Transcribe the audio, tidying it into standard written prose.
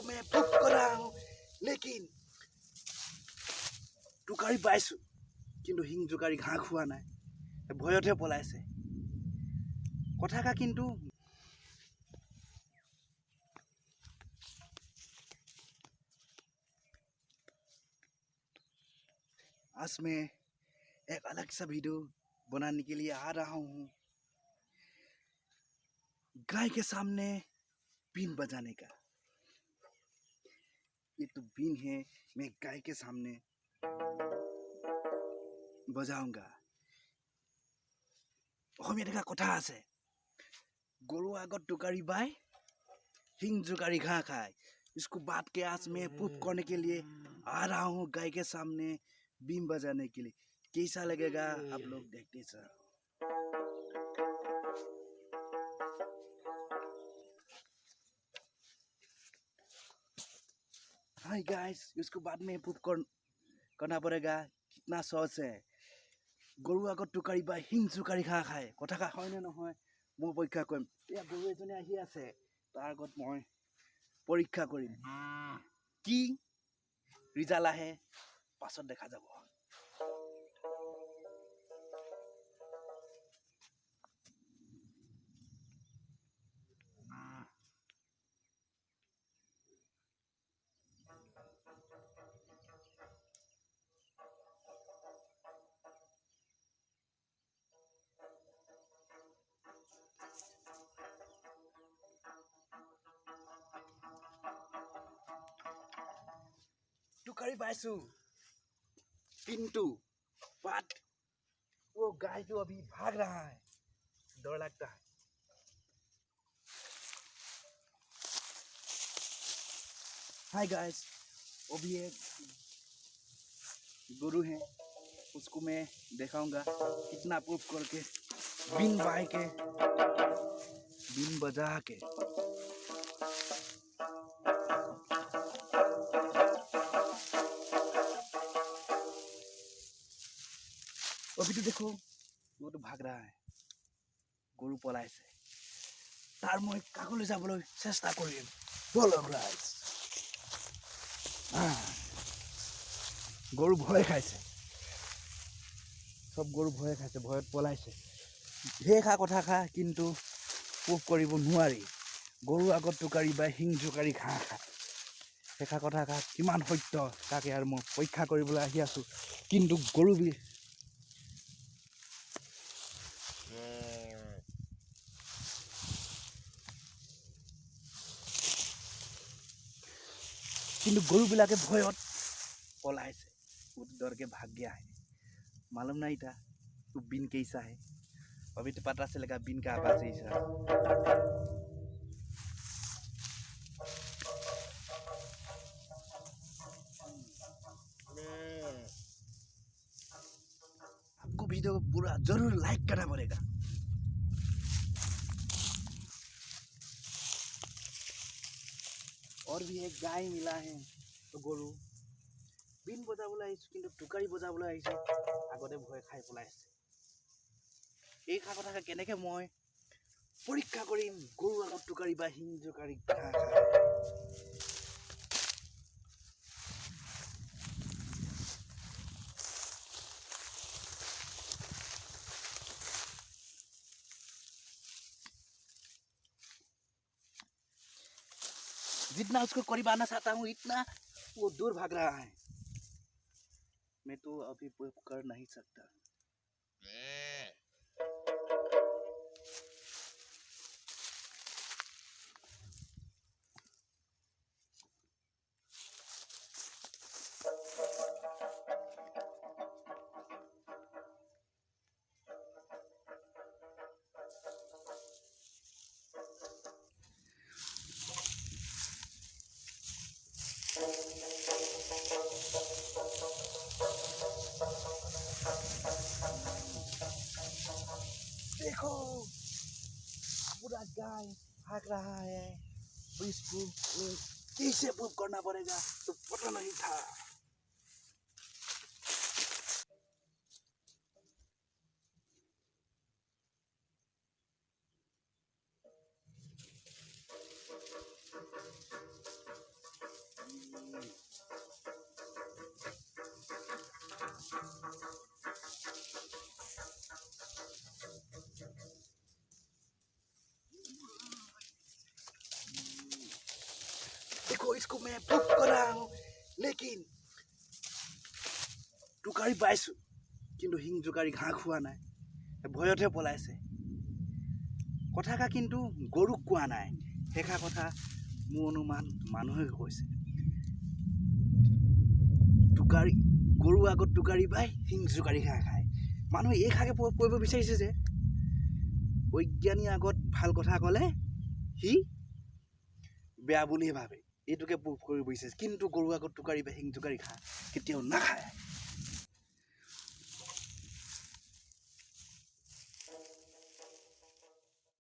मैं पुप कर रहा हूँ लेकिन टुकारी पाइছো কিন্তু হিং জোকাৰি ঘাঁহ খোৱা নাই ভয়তে পলাইছে কথাকা কিন্তু आज मैं एक अलग सा वीडियो बनाने के लिए आ रहा हूँ गाय के सामने बीन बजाने का। ये तो बीन है, मैं गाय के सामने बजाऊंगा। অসমীয়া কথা আছে গরু আগত টুকারি बाय हिंग जुकारी घास खाए। इसको बात के आज मैं पुप करने के लिए आ रहा हूँ गाय के सामने बीन बजाने के लिए। कैसा लगेगा आप लोग देखते सर। हाय गाइस, इसको बाद में पुप करना पड़ेगा। कितना सहज है। গরু আগত টুকাৰি বাই হিং জুকাৰি ঘাঁহ খায় কথাকা হয়নে নহয় মই পৰীক্ষা কৰিম। এয়া গৰু এজনী আহি আছে, তাৰ আগত মই পৰীক্ষা কৰিম কি ৰিজাল্ট আহে পাছত দেখা যাব। टुकारी पाइছো किंतु बात वो गाय जो अभी भाग रहा है, डर लगता है। हाय गाइस, वो भी एक गुरु है, उसको मैं दिखाऊंगा कितना प्रूफ करके बीन बाय के बीन बजा के। अभी तो देखो वो तो भाग रहा है, गरु पलाइছে तार मैं काकले जाবলৈ চেষ্টা কৰিম। বলো গাইস, গরু ভয় খাইছে, সব গরু ভয় খাইছে, ভয়ত পলাইছে। ঢেৰ খা কথা খা কিন্তু পুপ কৰিব নোৱাৰি। গরু আগত টুকাৰি বা হিং জোকাৰি ঘাঁহ খায় সেইষা কথা খা কিমান সত্য তাকে আৰু মই পৰীক্ষা কৰিবলৈ আহি আছো। কিন্তু গরু কিন্তু গৰুবিলাকে ভয়ত पलाइছে, डर के भाग गया है। मालूम नहीं था तो बीन कैसा है, अभी तो पता चलेगा बीन का आवाज ऐसा। आपको वीडियो को पूरा जरूर लाइक करना पड़ेगा। और भी एक गाय मिला है तो गरु बीन बजाবলৈ আহিছো কিন্তু টুকাৰি বজাবলৈ আহিছে, আগতে ভয় খাই পলাইছে। এই খা কথা কেনেকে মই পৰীক্ষা কৰিম গৰু আগত টুকাৰি বা হিং জোকাৰি ঘাঁহ খায়। जितना उसको करीब आना चाहता हूँ इतना वो दूर भाग रहा है। मैं तो अभी कर नहीं सकता। देखो पूरा गाय भाग रहा है, इसको कैसे प्रूव करना पड़ेगा तो पता नहीं था। इसको मैं प्रूफ कर रहा हूँ लेकिन टुकारी पाइছোঁ কিন্তু হিং জোকাৰি ঘাঁহ খোৱা নাই ভয়তহে পলাইছে কথাষা কিন্তু গৰুক কোৱা নাই সেইষা কথা মোৰ অনুমান মানুহে কৈছে টুকাৰি গৰু আগত টুকাৰি পাই হিং জোকাৰি ঘাঁহ খায় মানুহে এই খাকে কৰিব বিচাৰিছে যে বৈজ্ঞানী আগত ভাল কথা ক'লে সি বেয়া বুলিয়ে ভাবে এইটোকে প্ৰুফ কৰিব বিচাৰিছে কিন্তু গৰু আগত টুকাৰি পাই হিং জোকাৰি ঘাঁহ কেতিয়াও নাখায়